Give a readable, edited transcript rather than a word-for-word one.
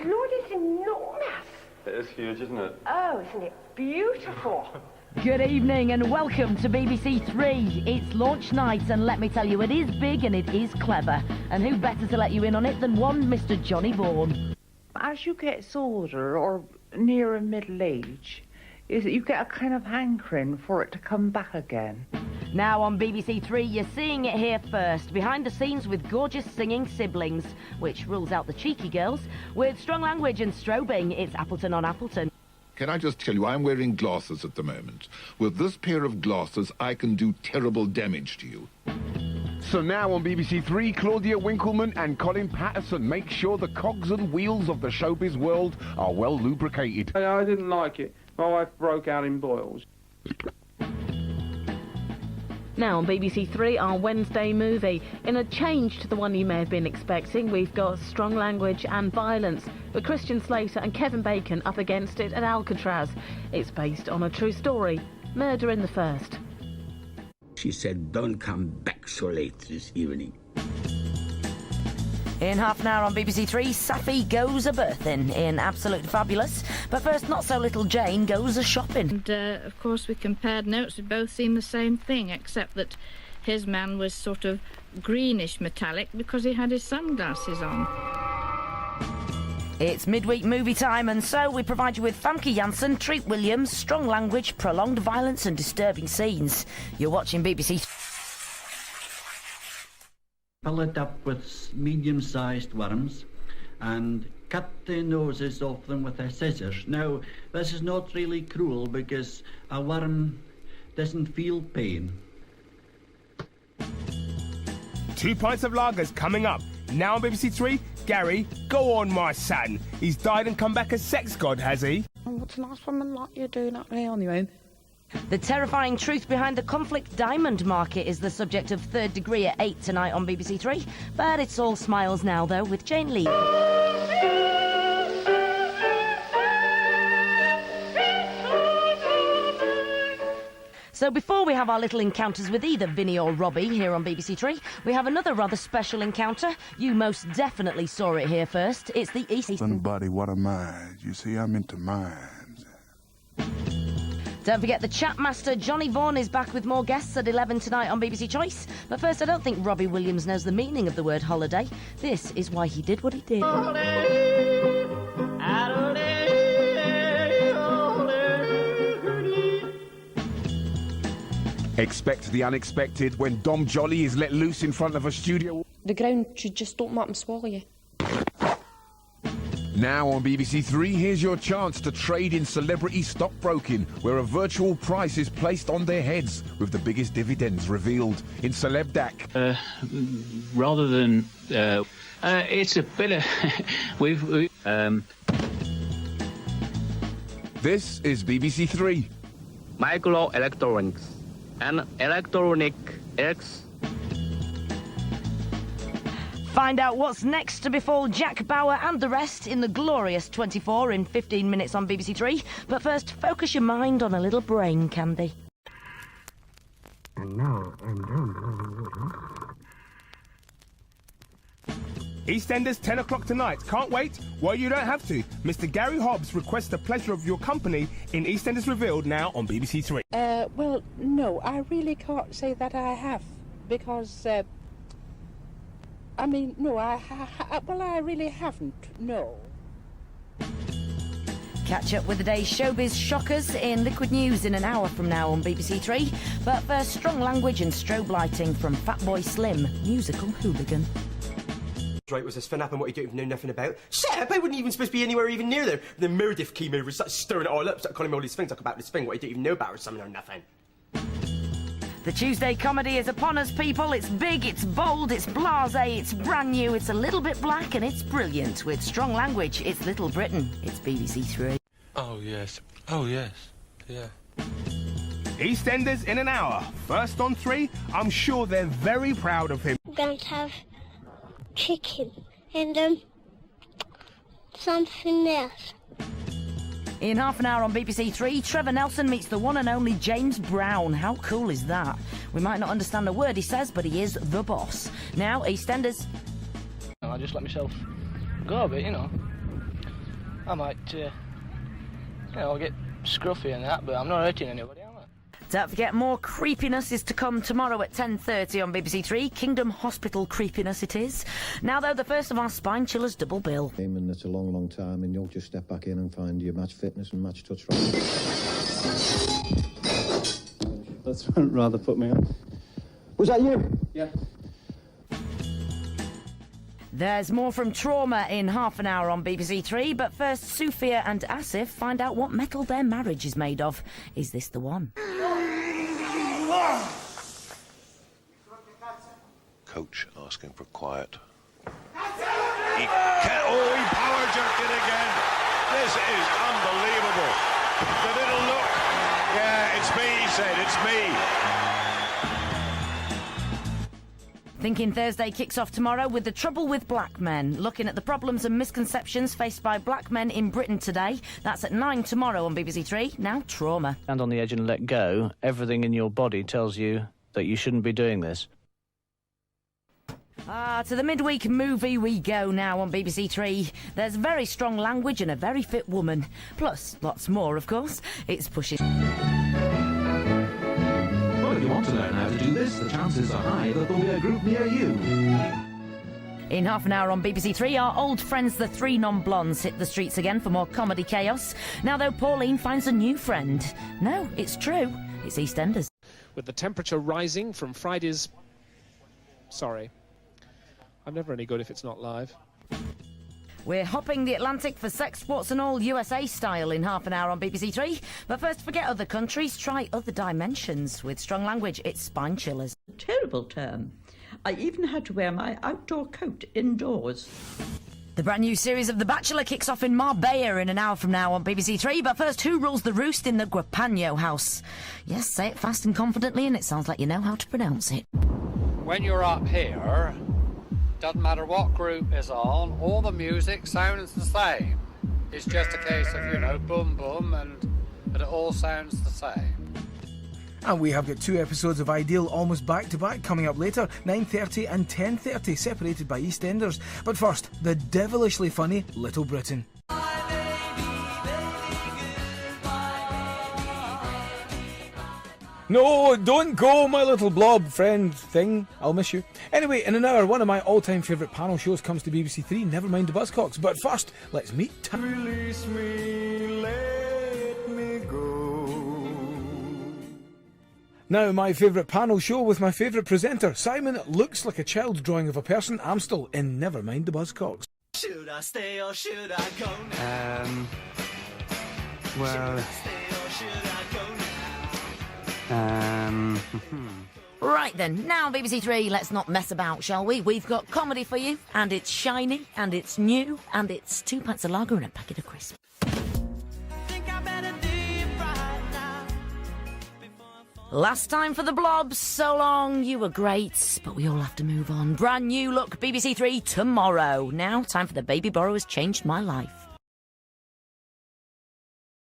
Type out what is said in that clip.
Lord, it's enormous. It is huge, isn't it? Oh, isn't it beautiful? Good evening and welcome to BBC Three. It's launch night and let me tell you, it is big and it is clever. And who better to let you in on it than one Mr. Johnny Vaughan. As you get older or nearer middle age, is that you get a kind of hankering for it to come back again. Now on BBC Three, you're seeing it here first. Behind the scenes with gorgeous singing siblings, which rules out the cheeky girls. With strong language and strobing, it's Appleton on Appleton. Can I just tell you, I'm wearing glasses at the moment. With this pair of glasses, I can do terrible damage to you. So now on BBC Three, Claudia Winkleman and Colin Patterson make sure the cogs and wheels of the showbiz world are well lubricated. I didn't like it. My wife broke out in boils. Now on BBC Three, our Wednesday movie. In a change to the one you may have been expecting, we've got strong language and violence, with Christian Slater and Kevin Bacon up against it at Alcatraz. It's based on a true story, Murder in the First. She said, don't come back so late this evening. In half an hour on BBC Three, Safi goes a-birthing in Absolutely Fabulous. But first, not-so-little Jane goes a-shopping. And, of course, we compared notes. We both seemed the same thing, except that his man was sort of greenish metallic because he had his sunglasses on. It's midweek movie time, and so we provide you with Famke Janssen, Treat Williams, strong language, prolonged violence and disturbing scenes. You're watching BBC. Fill it up with medium-sized worms and cut the noses off them with a scissors. Now, this is not really cruel because a worm doesn't feel pain. 2 pints of lagers coming up. Now on BBC Three, Gary, go on, my son. He's died and come back a sex god, has he? What's a nice woman like you doing up there on your own? The terrifying truth behind the conflict diamond market is the subject of Third Degree at 8 tonight on BBC Three. But it's all smiles now, though, with Jane Lee. So before we have our little encounters with either Vinny or Robbie here on BBC Three, we have another rather special encounter. You most definitely saw it here first. It's the East... Somebody, what a mind. You see, I'm into minds. Don't forget the chat master Johnny Vaughan is back with more guests at 11 tonight on BBC Choice. But first, I don't think Robbie Williams knows the meaning of the word holiday. This is why he did what he did. Expect the unexpected when Dom Jolly is let loose in front of a studio. The ground should just open up and swallow you. Now on BBC Three, here's your chance to trade in celebrity stockbroking, where a virtual price is placed on their heads, with the biggest dividends revealed in Celeb DAC. Rather than... it's a bit of... This is BBC Three. Microelectronics and electronic X. Find out what's next to befall Jack Bauer and the rest in the glorious 24 in 15 minutes on BBC Three. But first, focus your mind on a little brain candy. And now, EastEnders, 10 o'clock tonight. Can't wait? Well, you don't have to. Mr. Gary Hobbs requests the pleasure of your company in EastEnders Revealed now on BBC Three. Well, no, I really can't say that I have, because, I mean, no, I really haven't, no. Catch up with the day's showbiz shockers in Liquid News in an hour from now on BBC Three. But first, strong language and strobe lighting from Fatboy Slim, musical hooligan. Right, was this fin up and what you don't even know nothing about? Shut up, I wasn't even supposed to be anywhere even near there. The Meredith came over, started stirring it all up, started calling me all these things, talk about this thing, what you don't even know about or something or nothing. The Tuesday comedy is upon us, people. It's big, it's bold, it's blasé, it's brand new, it's a little bit black and it's brilliant. With strong language, it's Little Britain. It's BBC Three. Oh, yes. Oh, yes. Yeah. EastEnders in an hour. First on 3, I'm sure they're very proud of him. I'm going to have chicken and something else. In half an hour on BBC Three, Trevor Nelson meets the one and only James Brown. How cool is that? We might not understand a word he says, but he is the boss. Now, EastEnders. I just let myself go a bit, you know. I might, get scruffy and that, but I'm not hurting anybody, am I? Don't forget, more creepiness is to come tomorrow at 10:30 on BBC Three. Kingdom Hospital creepiness it is. Now, though, the first of our Spine Chillers double bill. And it's a long, long time, and you'll just step back in and find your match fitness and match touch right. That's rather put me on. Was that you? Yeah. There's more from Trauma in half an hour on BBC Three, but first, Sufia and Asif find out what metal their marriage is made of. Is this the one? Coach asking for quiet. He power jerked it again. This is unbelievable. The little look. Yeah, it's me, he said, it's me. Thinking Thursday kicks off tomorrow with the trouble with black men, looking at the problems and misconceptions faced by black men in Britain today. That's at 9 tomorrow on BBC Three. Now, Trauma. Stand on the edge and let go. Everything in your body tells you that you shouldn't be doing this. To the midweek movie we go now on BBC Three. There's very strong language and a very fit woman. Plus, lots more, of course. It's pushing... Well, if you want to learn how to do this, the chances are high that there'll be a group near you. In half an hour on BBC Three, our old friends the Three Non-Blondes hit the streets again for more comedy chaos. Now, though, Pauline finds a new friend. No, it's true. It's EastEnders. With the temperature rising from Friday's... Sorry. I'm never any good if it's not live. We're hopping the Atlantic for sex, sports and all USA style in half an hour on BBC Three. But first, forget other countries, try other dimensions. With strong language, it's Spine Chillers. Terrible term. I even had to wear my outdoor coat indoors. The brand new series of The Bachelor kicks off in Marbella in an hour from now on BBC Three. But first, who rules the roost in the Guapagno house? Yes, say it fast and confidently, and it sounds like you know how to pronounce it. When you're up here, doesn't matter what group is on, all the music sounds the same. It's just a case of, boom, boom, and it all sounds the same. And we have got 2 episodes of Ideal almost back-to-back coming up later, 9:30 and 10:30, separated by EastEnders. But first, the devilishly funny Little Britain. No, don't go, my little blob friend thing. I'll miss you. Anyway, in an hour, one of my all-time favourite panel shows comes to BBC Three, never mind the Buzzcocks. But first, let's meet... Release me, let me go. Now, my favourite panel show with my favourite presenter. Simon looks like a child drawing of a person, Amstel, in Never Mind the Buzzcocks. Should I stay or should I go now? Well... Right then, now BBC Three, let's not mess about, shall we? We've got comedy for you, and it's shiny, and it's new, and it's 2 pints of lager and a packet of crisps. Last time for the Blobs, so long, you were great, but we all have to move on. Brand new look, BBC Three tomorrow. Now, time for The Baby Borrower's Changed My Life.